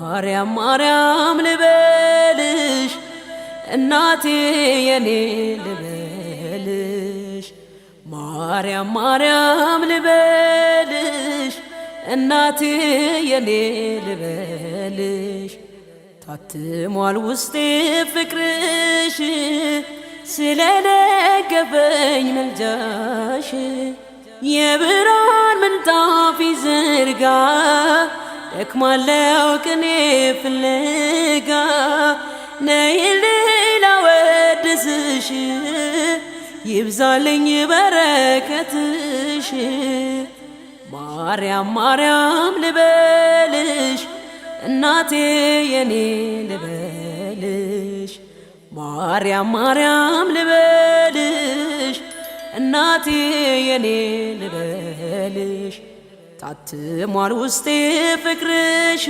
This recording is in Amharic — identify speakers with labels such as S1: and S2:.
S1: ማርያም ማርያም ልበልሽ እናቴ የኔ ልበልሽ ማርያም ማርያም ልበልሽ እናቴ የኔ ልበልሽ ታትሟል ውስጤ ፍቅርሽ ስለነገፈኝ መልጃሽ የብርሃን ምንጣፍ ይዘርጋ ደክማለው ቅኔ ፍለጋ ነይልኝ ላወድስሽ ይብዛልኝ በረከትሽ ማርያም ማርያም ልበልሽ እናቴ የኔ ልበልሽ ማርያም ማርያም ልበልሽ እናቴ የኔ ልበልሽ ታትሟል ውስጤ ፍቅርሽ